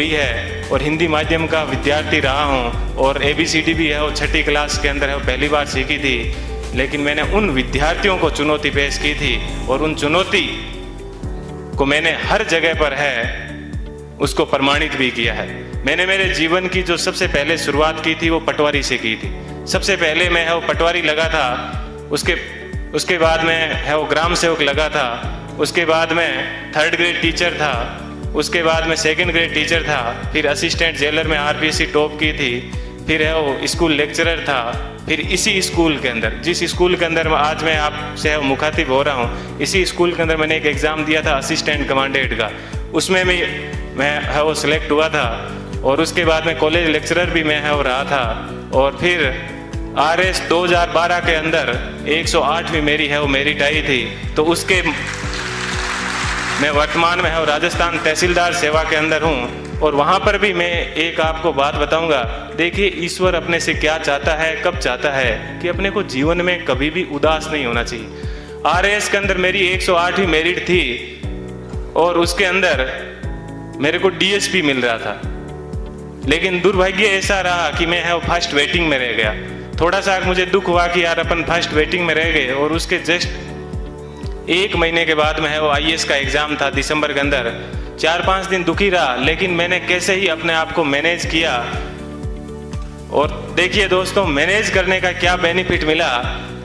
हुई है और हिंदी माध्यम का विद्यार्थी रहा हूँ और ABCD भी है वो 6ठी क्लास के अंदर है वो पहली बार सीखी थी। लेकिन मैंने उन विद्यार्थियों को चुनौती पेश की थी और उन चुनौती को मैंने हर जगह पर है उसको प्रमाणित भी किया है। मैंने मेरे जीवन की जो सबसे पहले शुरुआत की थी वो पटवारी से की थी। सबसे पहले मैं है वो पटवारी लगा था, उसके बाद में है वो ग्राम सेवक लगा था, उसके बाद में 3rd ग्रेड टीचर था, उसके बाद में 2nd ग्रेड टीचर था, फिर असिस्टेंट जेलर में RPSC टॉप की थी, फिर है वो स्कूल लेक्चरर था, फिर इसी स्कूल के अंदर जिस स्कूल के अंदर आज मैं आपसे मुखातिब हो रहा हूँ, इसी स्कूल के अंदर मैंने एक एग्ज़ाम दिया था असिस्टेंट कमांडेंट का, उसमें भी मैं है वो सिलेक्ट हुआ था। और उसके बाद में कॉलेज लेक्चरर भी मैं है वो रहा था। और फिर RS 2012 के अंदर 108वीं मेरी है वो मेरिट आई थी। तो उसके मैं वर्तमान में है वो राजस्थान तहसीलदार सेवा के अंदर हूँ। और वहाँ पर भी मैं एक आपको बात बताऊँगा। देखिए ईश्वर अपने से क्या चाहता है, कब चाहता है कि अपने को जीवन में कभी भी उदास नहीं होना चाहिए। RS के अंदर मेरी 108वीं मेरिट थी और उसके अंदर मेरे को DSP मिल रहा था, लेकिन दुर्भाग्य ऐसा रहा कि मैं है वो फर्स्ट वेटिंग में रह गया। थोड़ा सा मुझे दुख हुआ कि यार अपन फर्स्ट वेटिंग में रह गए। और उसके जस्ट 1 महीने के बाद में है वो IAS का एग्ज़ाम था दिसंबर के अंदर। 4-5 दिन दुखी रहा, लेकिन मैंने कैसे ही अपने आप को मैनेज किया। और देखिए दोस्तों, मैनेज करने का क्या बेनिफिट मिला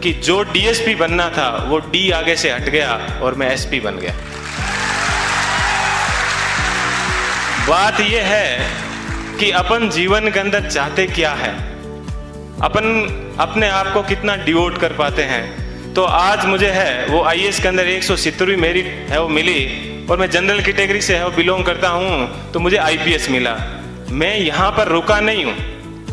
कि जो DSP बनना था वो D आगे से हट गया और मैं SP बन गया। बात यह है कि अपन जीवन के अंदर चाहते क्या है, अपन अपने आप को कितना डिवोट कर पाते हैं। तो आज मुझे है वो IAS के अंदर 170वीं मेरिट है वो मिली और मैं जनरल कैटेगरी से है वो बिलोंग करता हूँ, तो मुझे IPS मिला। मैं यहाँ पर रुका नहीं हूँ,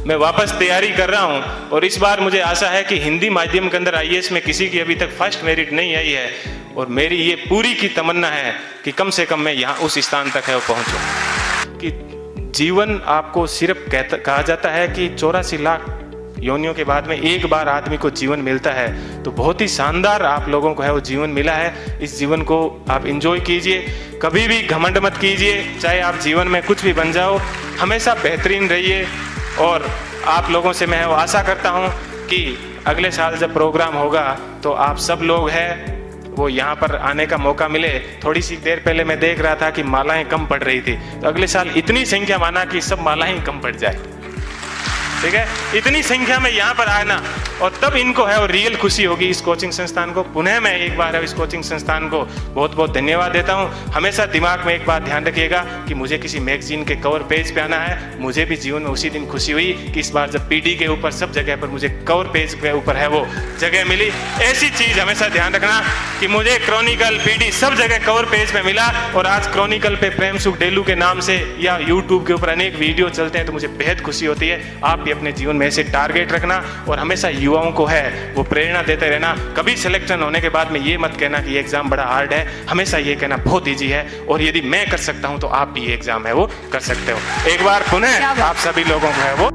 मैं वापस तैयारी कर रहा हूँ। और इस बार मुझे आशा है कि हिंदी माध्यम के अंदर IAS में किसी की अभी तक फर्स्ट मेरिट नहीं आई है और मेरी ये पूरी की तमन्ना है कि कम से कम मैं यहाँ उस स्थान तक है वो पहुँचूँ। कि जीवन आपको सिर्फ कहा जाता है कि 84 लाख योनियों के बाद में एक बार आदमी को जीवन मिलता है, तो बहुत ही शानदार आप लोगों को है वो जीवन मिला है। इस जीवन को आप एंजॉय कीजिए, कभी भी घमंड मत कीजिए। चाहे आप जीवन में कुछ भी बन जाओ, हमेशा बेहतरीन रहिए। और आप लोगों से मैं वो आशा करता हूँ कि अगले साल जब प्रोग्राम होगा तो आप सब लोग हैं वो यहाँ पर आने का मौका मिले। थोड़ी सी देर पहले मैं देख रहा था कि मालाएं कम पड़ रही थी, तो अगले साल इतनी संख्या माना कि सब मालाएं कम पड़ जाए, ठीक है। इतनी संख्या में यहाँ पर आना और तब इनको है और रियल खुशी होगी इस कोचिंग संस्थान को। पुनः मैं एक बार इस कोचिंग संस्थान को बहुत बहुत धन्यवाद देता हूँ। हमेशा दिमाग में एक बात ध्यान रखिएगा कि मुझे किसी मैगजीन के कवर पेज पे आना है। मुझे भी जीवन में उसी दिन खुशी हुई कि इस बार जब PD के ऊपर सब जगह पर मुझे कवर पेज के ऊपर है वो जगह मिली। ऐसी चीज हमेशा ध्यान रखना कि मुझे क्रॉनिकल PD सब जगह कवर पेज पे मिला। और आज क्रॉनिकल पे प्रेम सुख डेलू के नाम से या यूट्यूब के ऊपर अनेक वीडियो चलते हैं, तो मुझे बेहद खुशी होती है। आप भी अपने जीवन में ऐसे टारगेट रखना और हमेशा युवाओं को है वो प्रेरणा देते रहना। कभी सिलेक्शन होने के बाद में ये मत कहना कि ये एग्जाम बड़ा हार्ड है, हमेशा ये कहना बहुत इजी है और यदि मैं कर सकता हूं तो आप भी ये एग्जाम है वो कर सकते हो। एक बार पुनः आप सभी लोगों को है वो